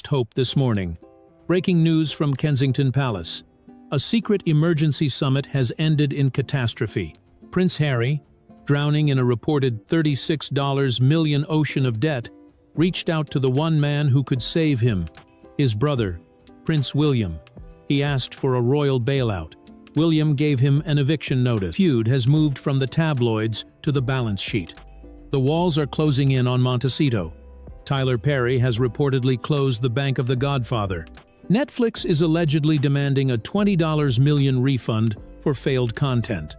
hope this morning. Breaking news from Kensington Palace. A secret emergency summit has ended in catastrophe. Prince Harry, drowning in a reported $36 million ocean of debt, reached out to the one man who could save him, his brother, Prince William. He asked for a royal bailout. William gave him an eviction notice. Feud has moved from the tabloids to the balance sheet. The walls are closing in on Montecito. Tyler Perry has reportedly closed the bank of the Godfather. Netflix is allegedly demanding a $20 million refund for failed content.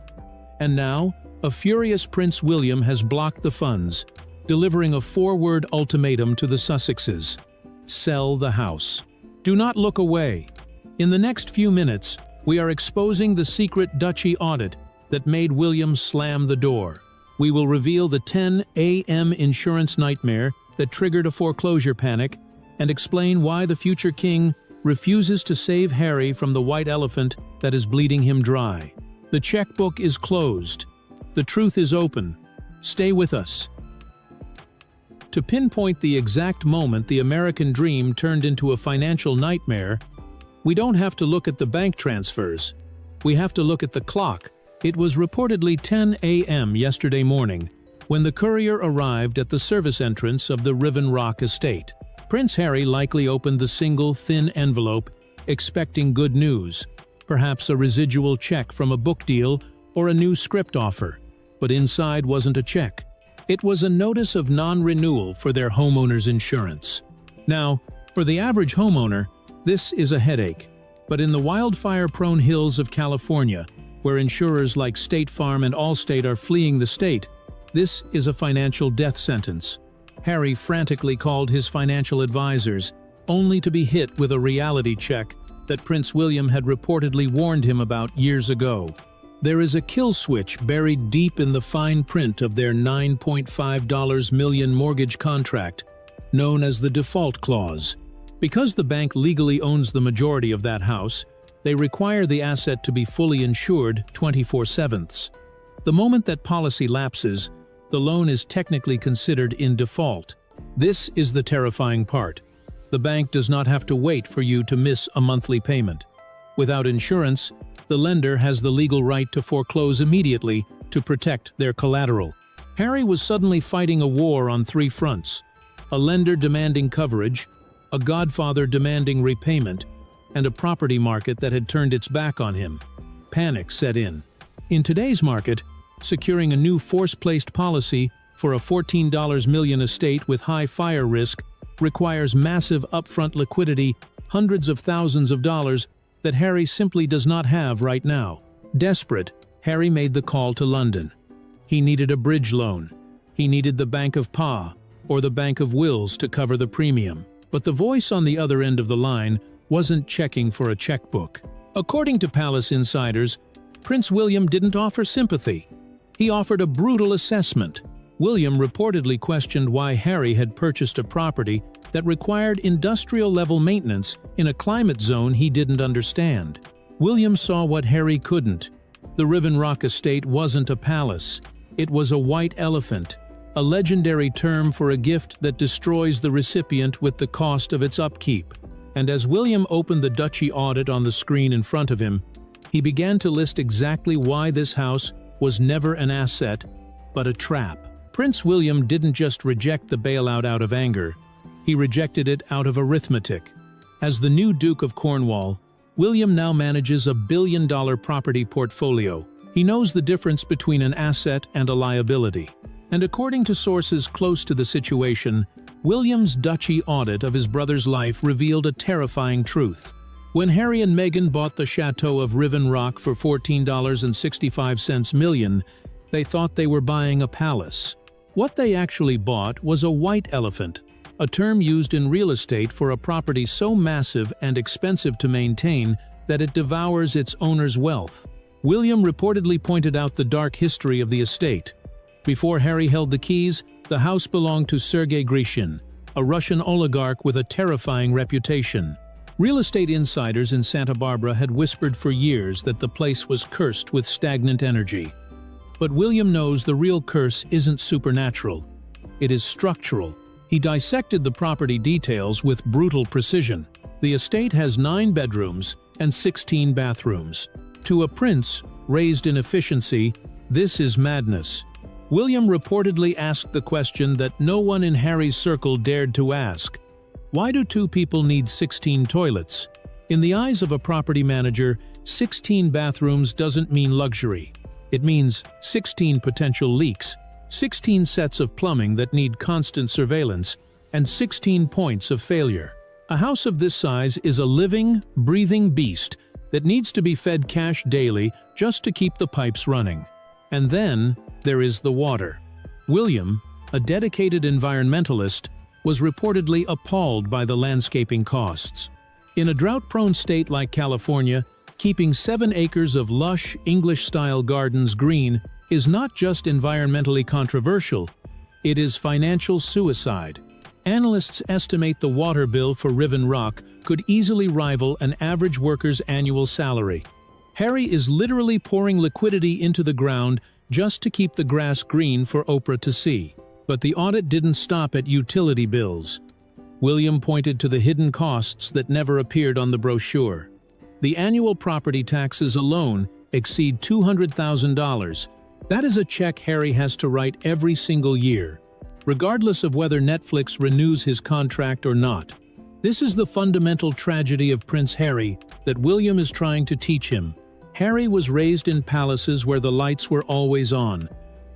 And now, a furious Prince William has blocked the funds, delivering a 4-word ultimatum to the Sussexes. Sell the house. Do not look away. In the next few minutes, we are exposing the secret Duchy Audit that made William slam the door. We will reveal the 10 a.m. insurance nightmare that triggered a foreclosure panic and explain why the future king refuses to save Harry from the white elephant that is bleeding him dry. The checkbook is closed. The truth is open. Stay with us. To pinpoint the exact moment the American dream turned into a financial nightmare, we don't have to look at the bank transfers. We have to look at the clock. It was reportedly 10 a.m. yesterday morning when the courier arrived at the service entrance of the Riven Rock estate. Prince Harry likely opened the single, thin envelope, expecting good news, perhaps a residual check from a book deal or a new script offer. But inside wasn't a check. It was a notice of non-renewal for their homeowner's insurance. Now, for the average homeowner, this is a headache. But in the wildfire-prone hills of California, where insurers like State Farm and Allstate are fleeing the state, this is a financial death sentence. Harry frantically called his financial advisors, only to be hit with a reality check that Prince William had reportedly warned him about years ago. There is a kill switch buried deep in the fine print of their $9.5 million mortgage contract, known as the default clause. Because the bank legally owns the majority of that house, they require the asset to be fully insured 24/7. The moment that policy lapses, the loan is technically considered in default. This is the terrifying part. The bank does not have to wait for you to miss a monthly payment. Without insurance, the lender has the legal right to foreclose immediately to protect their collateral. Harry was suddenly fighting a war on 3 fronts: a lender demanding coverage, a godfather demanding repayment, and a property market that had turned its back on him. Panic set in. In today's market, securing a new force-placed policy for a $14 million estate with high fire risk requires massive upfront liquidity, hundreds of thousands of dollars, that Harry simply does not have right now. Desperate, Harry made the call to London. He needed a bridge loan. He needed the Bank of Pa or the Bank of Wills to cover the premium. But the voice on the other end of the line wasn't checking for a checkbook. According to Palace insiders, Prince William didn't offer sympathy. He offered a brutal assessment. William reportedly questioned why Harry had purchased a property that required industrial-level maintenance in a climate zone he didn't understand. William saw what Harry couldn't. The Riven Rock estate wasn't a palace. It was a white elephant, a legendary term for a gift that destroys the recipient with the cost of its upkeep. And as William opened the Duchy Audit on the screen in front of him, he began to list exactly why this house was never an asset, but a trap. Prince William didn't just reject the bailout out of anger. He rejected it out of arithmetic. As the new Duke of Cornwall, William now manages a billion-dollar property portfolio. He knows the difference between an asset and a liability. And according to sources close to the situation, William's Duchy Audit of his brother's life revealed a terrifying truth. When Harry and Meghan bought the chateau of Riven Rock for $14.65 million, they thought they were buying a palace. What they actually bought was a white elephant, a term used in real estate for a property so massive and expensive to maintain that it devours its owner's wealth. William reportedly pointed out the dark history of the estate. Before Harry held the keys, the house belonged to Sergei Grishin, a Russian oligarch with a terrifying reputation. Real estate insiders in Santa Barbara had whispered for years that the place was cursed with stagnant energy. But William knows the real curse isn't supernatural. It is structural. He dissected the property details with brutal precision. The estate has 9 bedrooms and 16 bathrooms. To a prince raised in efficiency, this is madness. William reportedly asked the question that no one in Harry's circle dared to ask. Why do 2 people need 16 toilets? In the eyes of a property manager, 16 bathrooms doesn't mean luxury. It means 16 potential leaks, 16 sets of plumbing that need constant surveillance, and 16 points of failure. A house of this size is a living, breathing beast that needs to be fed cash daily just to keep the pipes running. And then there is the water. William, a dedicated environmentalist, was reportedly appalled by the landscaping costs. In a drought-prone state like California, keeping 7 acres of lush, English-style gardens green is not just environmentally controversial, it is financial suicide. Analysts estimate the water bill for Riven Rock could easily rival an average worker's annual salary. Harry is literally pouring liquidity into the ground just to keep the grass green for Oprah to see. But the audit didn't stop at utility bills. William pointed to the hidden costs that never appeared on the brochure. The annual property taxes alone exceed $200,000. That is a check Harry has to write every single year, regardless of whether Netflix renews his contract or not. This is the fundamental tragedy of Prince Harry that William is trying to teach him. Harry was raised in palaces where the lights were always on,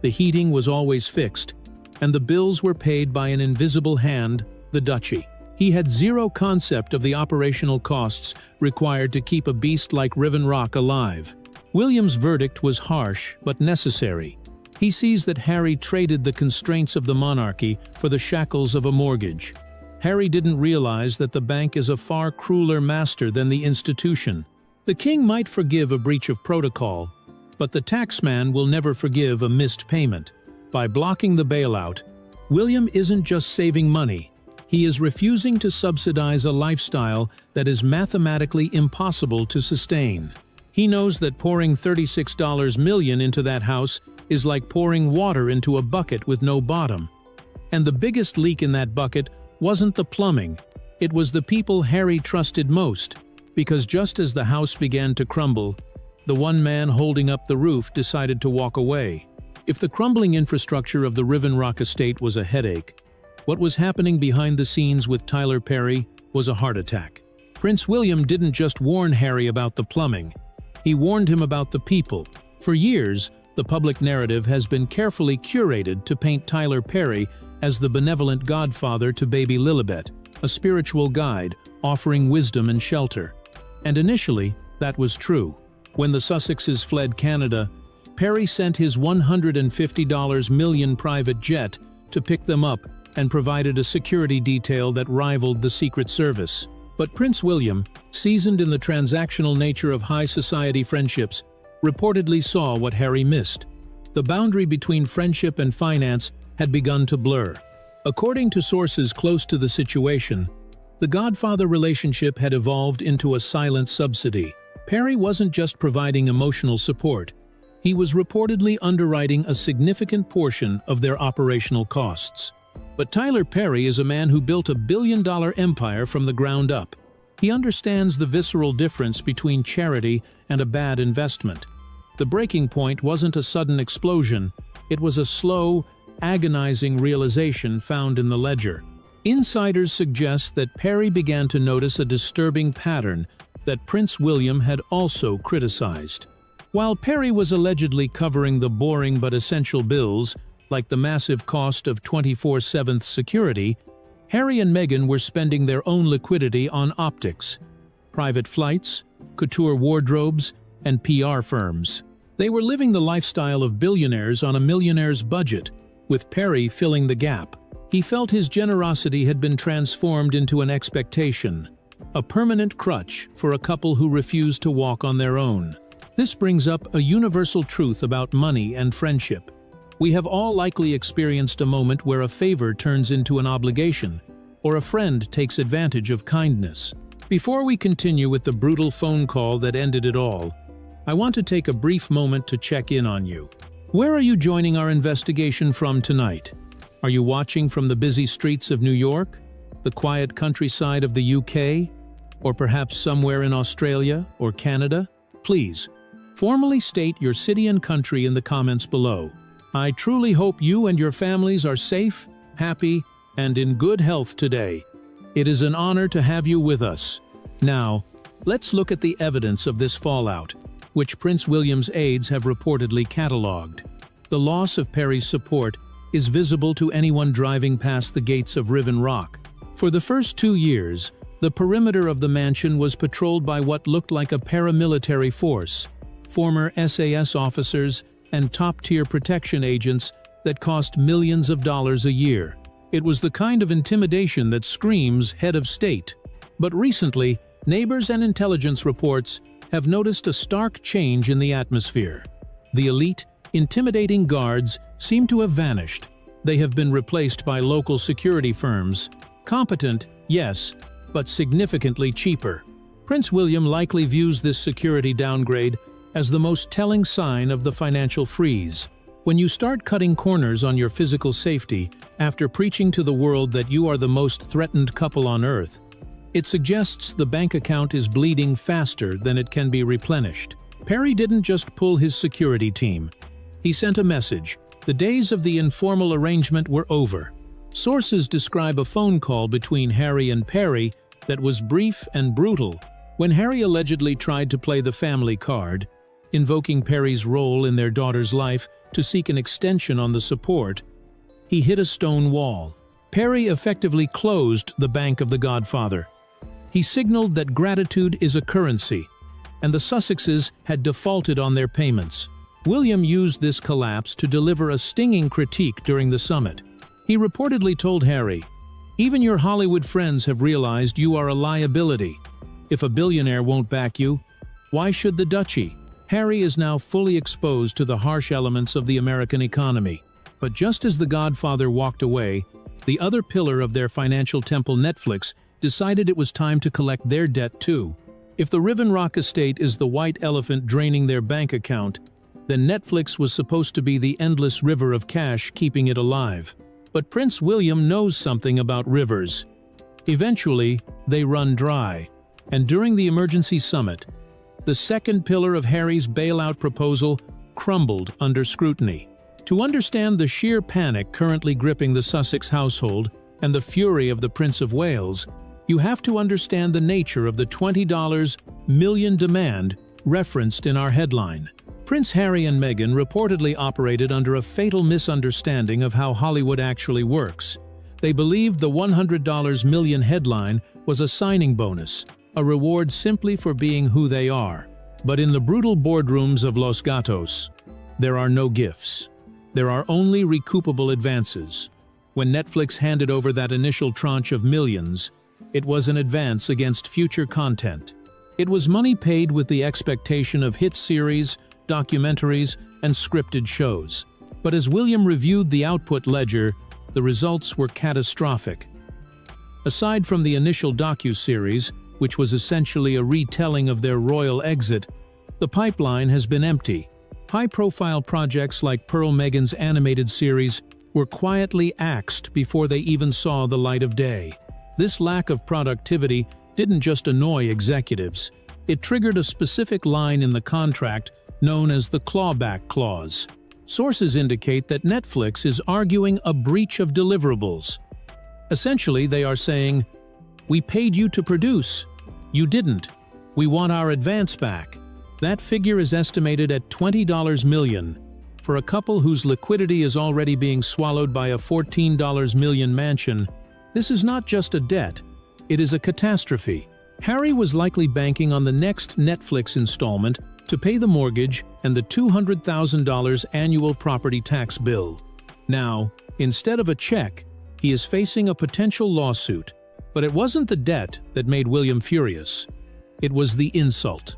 the heating was always fixed, and the bills were paid by an invisible hand, the duchy. He had zero concept of the operational costs required to keep a beast like Riven Rock alive. William's verdict was harsh but necessary. He sees that Harry traded the constraints of the monarchy for the shackles of a mortgage. Harry didn't realize that the bank is a far crueler master than the institution. The king might forgive a breach of protocol, but the taxman will never forgive a missed payment. By blocking the bailout, William isn't just saving money, he is refusing to subsidize a lifestyle that is mathematically impossible to sustain. He knows that pouring $36 million into that house is like pouring water into a bucket with no bottom. And the biggest leak in that bucket wasn't the plumbing, it was the people Harry trusted most, because just as the house began to crumble, the one man holding up the roof decided to walk away. If the crumbling infrastructure of the Riven Rock estate was a headache, what was happening behind the scenes with Tyler Perry was a heart attack. Prince William didn't just warn Harry about the plumbing, he warned him about the people. For years, the public narrative has been carefully curated to paint Tyler Perry as the benevolent godfather to baby Lilibet, a spiritual guide offering wisdom and shelter. And initially, that was true. When the Sussexes fled Canada, Perry sent his $150 million private jet to pick them up and provided a security detail that rivaled the Secret Service. But Prince William, seasoned in the transactional nature of high society friendships, reportedly saw what Harry missed. The boundary between friendship and finance had begun to blur. According to sources close to the situation, the Godfather relationship had evolved into a silent subsidy. Perry wasn't just providing emotional support, he was reportedly underwriting a significant portion of their operational costs. But Tyler Perry is a man who built a billion-dollar empire from the ground up. He understands the visceral difference between charity and a bad investment. The breaking point wasn't a sudden explosion, it was a slow, agonizing realization found in the ledger. Insiders suggest that Perry began to notice a disturbing pattern that Prince William had also criticized. While Perry was allegedly covering the boring but essential bills, like the massive cost of 24/7 security, Harry and Meghan were spending their own liquidity on optics, private flights, couture wardrobes, and PR firms. They were living the lifestyle of billionaires on a millionaire's budget, with Perry filling the gap. He felt his generosity had been transformed into an expectation, a permanent crutch for a couple who refused to walk on their own. This brings up a universal truth about money and friendship. We have all likely experienced a moment where a favor turns into an obligation, or a friend takes advantage of kindness. Before we continue with the brutal phone call that ended it all, I want to take a brief moment to check in on you. Where are you joining our investigation from tonight? Are you watching from the busy streets of New York, the quiet countryside of the UK, or perhaps somewhere in Australia or Canada? Please, formally state your city and country in the comments below. I truly hope you and your families are safe, happy, and in good health today. It is an honor to have you with us. Now, let's look at the evidence of this fallout, which Prince William's aides have reportedly catalogued. The loss of Perry's support is visible to anyone driving past the gates of Riven Rock. For the first 2 years, the perimeter of the mansion was patrolled by what looked like a paramilitary force, former SAS officers and top-tier protection agents that cost millions of dollars a year. It was the kind of intimidation that screams head of state. But recently, neighbors and intelligence reports have noticed a stark change in the atmosphere. The elite, intimidating guards seem to have vanished. They have been replaced by local security firms. Competent, yes, but significantly cheaper. Prince William likely views this security downgrade as the most telling sign of the financial freeze. When you start cutting corners on your physical safety after preaching to the world that you are the most threatened couple on earth, it suggests the bank account is bleeding faster than it can be replenished. Perry didn't just pull his security team. He sent a message. The days of the informal arrangement were over. Sources describe a phone call between Harry and Perry that was brief and brutal. When Harry allegedly tried to play the family card, invoking Perry's role in their daughter's life to seek an extension on the support, he hit a stone wall. Perry effectively closed the bank of the Godfather. He signaled that gratitude is a currency, and the Sussexes had defaulted on their payments. William used this collapse to deliver a stinging critique during the summit. He reportedly told Harry, "Even your Hollywood friends have realized you are a liability. If a billionaire won't back you, why should the Duchy?" Harry is now fully exposed to the harsh elements of the American economy. But just as the Godfather walked away, the other pillar of their financial temple, Netflix, decided it was time to collect their debt too. If the Riven Rock estate is the white elephant draining their bank account, then Netflix was supposed to be the endless river of cash keeping it alive. But Prince William knows something about rivers. Eventually, they run dry. And during the emergency summit, the second pillar of Harry's bailout proposal crumbled under scrutiny. To understand the sheer panic currently gripping the Sussex household and the fury of the Prince of Wales, you have to understand the nature of the $20 million demand referenced in our headline. Prince Harry and Meghan reportedly operated under a fatal misunderstanding of how Hollywood actually works. They believed the $100 million headline was a signing bonus, a reward simply for being who they are. But in the brutal boardrooms of Los Gatos, there are no gifts. There are only recoupable advances. When Netflix handed over that initial tranche of millions, it was an advance against future content. It was money paid with the expectation of hit series, documentaries, and scripted shows. But as William reviewed the output ledger, the results were catastrophic. Aside from the initial docu-series, which was essentially a retelling of their royal exit, the pipeline has been empty. High-profile projects like Pearl Meghan's animated series were quietly axed before they even saw the light of day. This lack of productivity didn't just annoy executives. It triggered a specific line in the contract known as the clawback clause. Sources indicate that Netflix is arguing a breach of deliverables. Essentially, they are saying, "We paid you to produce. You didn't. We want our advance back." That figure is estimated at $20 million. For a couple whose liquidity is already being swallowed by a $14 million mansion, this is not just a debt, it is a catastrophe. Harry was likely banking on the next Netflix installment to pay the mortgage and the $200,000 annual property tax bill. Now, instead of a check, he is facing a potential lawsuit. But it wasn't the debt that made William furious. It was the insult.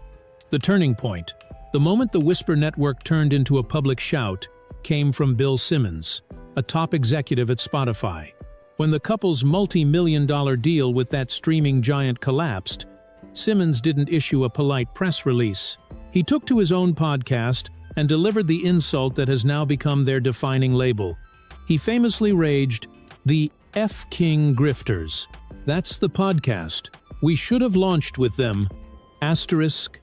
The turning point, the moment the Whisper Network turned into a public shout, came from Bill Simmons, a top executive at Spotify. When the couple's multi-million-dollar deal with that streaming giant collapsed, Simmons didn't issue a polite press release. He took to his own podcast and delivered the insult that has now become their defining label. He famously raged, "The F-King grifters. That's the podcast. We should have launched with them. Asterisk,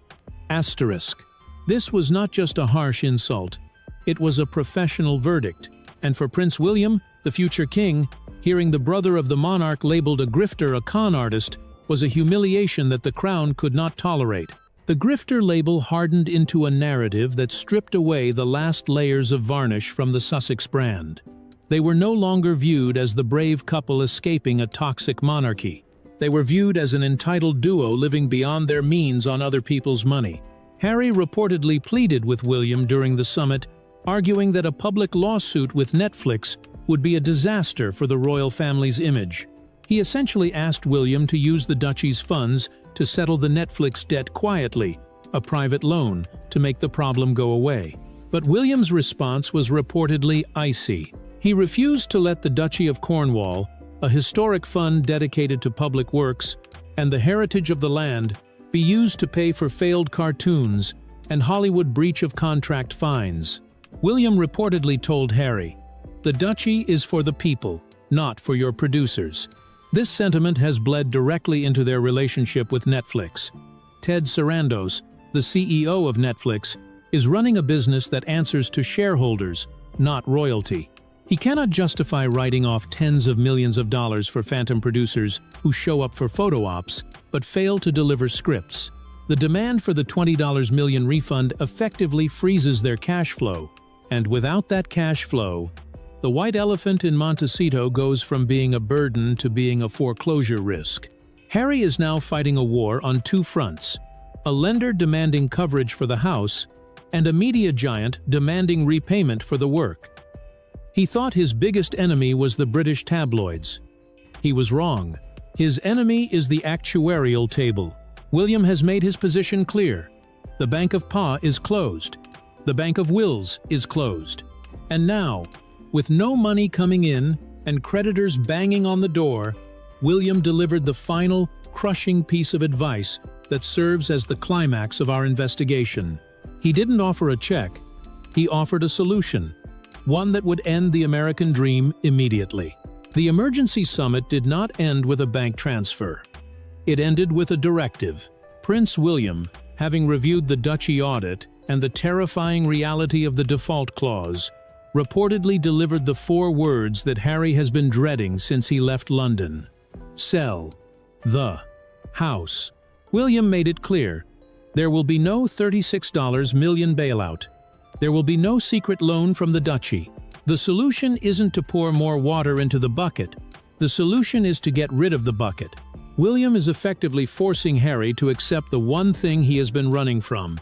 asterisk." This was not just a harsh insult. It was a professional verdict. And for Prince William, the future king, hearing the brother of the monarch labeled a grifter, a con artist, was a humiliation that the crown could not tolerate. The grifter label hardened into a narrative that stripped away the last layers of varnish from the Sussex brand. They were no longer viewed as the brave couple escaping a toxic monarchy. They were viewed as an entitled duo living beyond their means on other people's money. Harry reportedly pleaded with William during the summit, arguing that a public lawsuit with Netflix would be a disaster for the royal family's image. He essentially asked William to use the duchy's funds to settle the Netflix debt quietly, a private loan, to make the problem go away. But William's response was reportedly icy. He refused to let the Duchy of Cornwall, a historic fund dedicated to public works, and the heritage of the land, be used to pay for failed cartoons and Hollywood breach of contract fines. William reportedly told Harry, "The duchy is for the people, not for your producers." This sentiment has bled directly into their relationship with Netflix. Ted Sarandos, the CEO of Netflix, is running a business that answers to shareholders, not royalty. He cannot justify writing off tens of millions of dollars for phantom producers who show up for photo ops but fail to deliver scripts. The demand for the $20 million refund effectively freezes their cash flow, and without that cash flow, the white elephant in Montecito goes from being a burden to being a foreclosure risk. Harry is now fighting a war on two fronts: a lender demanding coverage for the house, and a media giant demanding repayment for the work. He thought his biggest enemy was the British tabloids. He was wrong. His enemy is the actuarial table. William has made his position clear. The Bank of Pa is closed. The Bank of Wills is closed. And now, with no money coming in and creditors banging on the door, William delivered the final, crushing piece of advice that serves as the climax of our investigation. He didn't offer a check. He offered a solution, one that would end the American dream immediately. The emergency summit did not end with a bank transfer. It ended with a directive. Prince William, having reviewed the Duchy Audit and the terrifying reality of the default clause, reportedly delivered the 4 words that Harry has been dreading since he left London: sell the house. William made it clear. There will be no $36 million bailout. There will be no secret loan from the Duchy. The solution isn't to pour more water into the bucket. The solution is to get rid of the bucket. William is effectively forcing Harry to accept the one thing he has been running from: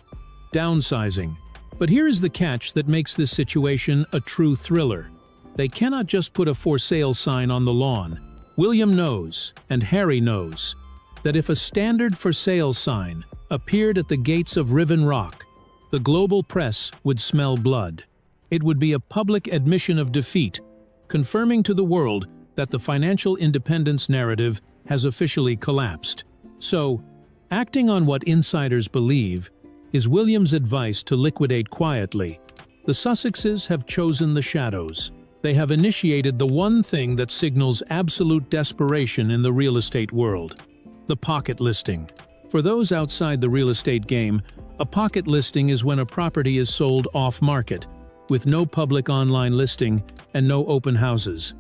downsizing. But here is the catch that makes this situation a true thriller. They cannot just put a for sale sign on the lawn. William knows, and Harry knows, that if a standard for sale sign appeared at the gates of Riven Rock, the global press would smell blood. It would be a public admission of defeat, confirming to the world that the financial independence narrative has officially collapsed. So, acting on what insiders believe is William's advice to liquidate quietly. The Sussexes have chosen the shadows. They have initiated the one thing that signals absolute desperation in the real estate world: the pocket listing. For those outside the real estate game, a pocket listing is when a property is sold off-market, with no public online listing and no open houses.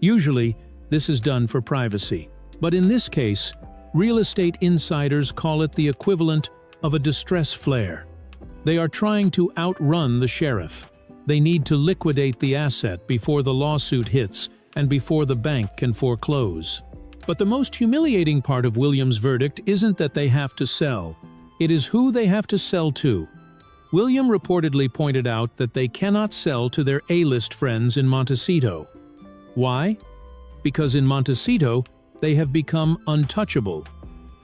Usually, this is done for privacy. But in this case, real estate insiders call it the equivalent of a distress flare. They are trying to outrun the sheriff. They need to liquidate the asset before the lawsuit hits and before the bank can foreclose. But the most humiliating part of William's verdict isn't that they have to sell. It is who they have to sell to. William reportedly pointed out that they cannot sell to their A-list friends in Montecito. Why? Because in Montecito, they have become untouchable.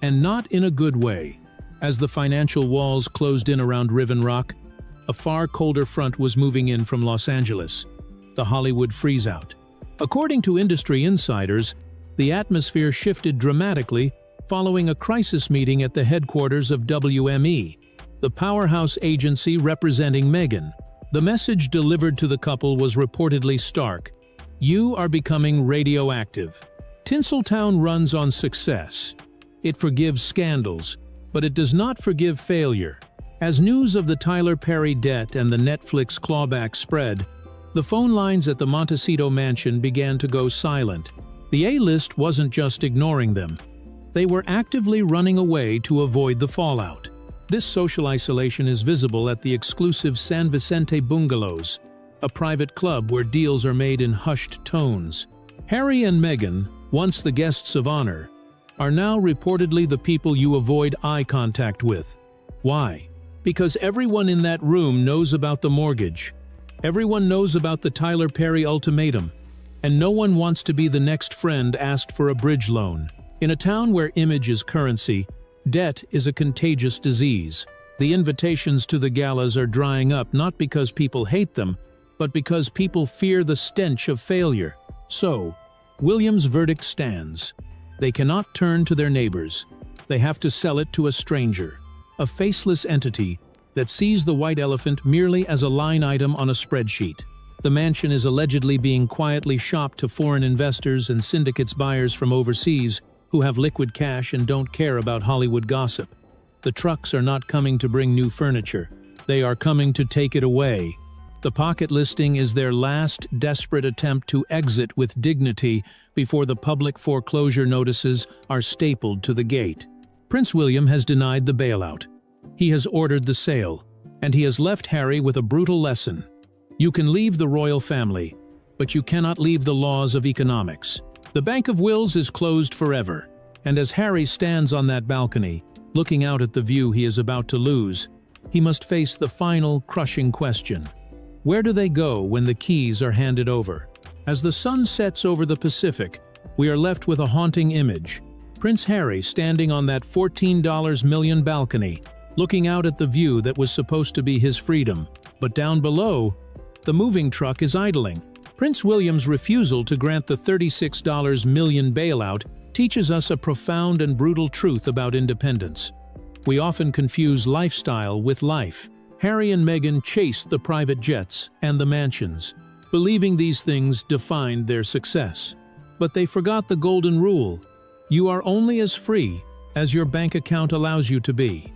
And not in a good way. As the financial walls closed in around Riven Rock, a far colder front was moving in from Los Angeles, the Hollywood freeze-out. According to industry insiders, the atmosphere shifted dramatically following a crisis meeting at the headquarters of WME, the powerhouse agency representing Meghan. The message delivered to the couple was reportedly stark: You are becoming radioactive. Tinseltown runs on success. It forgives scandals, but it does not forgive failure. As news of the Tyler Perry debt and the Netflix clawback spread, the phone lines at the Montecito mansion began to go silent. The A-list wasn't just ignoring them. They were actively running away to avoid the fallout. This social isolation is visible at the exclusive San Vicente Bungalows, a private club where deals are made in hushed tones. Harry and Meghan, once the guests of honor, are now reportedly the people you avoid eye contact with. Why? Because everyone in that room knows about the mortgage. Everyone knows about the Tyler Perry ultimatum. And no one wants to be the next friend asked for a bridge loan. In a town where image is currency, debt is a contagious disease. The invitations to the galas are drying up not because people hate them, but because people fear the stench of failure. So, William's verdict stands. They cannot turn to their neighbors. They have to sell it to a stranger, a faceless entity that sees the white elephant merely as a line item on a spreadsheet. The mansion is allegedly being quietly shopped to foreign investors and syndicates buyers from overseas who have liquid cash and don't care about Hollywood gossip. The trucks are not coming to bring new furniture. They are coming to take it away. The pocket listing is their last desperate attempt to exit with dignity before the public foreclosure notices are stapled to the gate. Prince William has denied the bailout. He has ordered the sale, and he has left Harry with a brutal lesson. You can leave the royal family, but you cannot leave the laws of economics. The Bank of Wills is closed forever, and as Harry stands on that balcony, looking out at the view he is about to lose, he must face the final, crushing question. Where do they go when the keys are handed over? As the sun sets over the Pacific, we are left with a haunting image. Prince Harry standing on that $14 million balcony, looking out at the view that was supposed to be his freedom. But down below, the moving truck is idling. Prince William's refusal to grant the $36 million bailout teaches us a profound and brutal truth about independence. We often confuse lifestyle with life. Harry and Meghan chased the private jets and the mansions, believing these things defined their success. But they forgot the golden rule: you are only as free as your bank account allows you to be.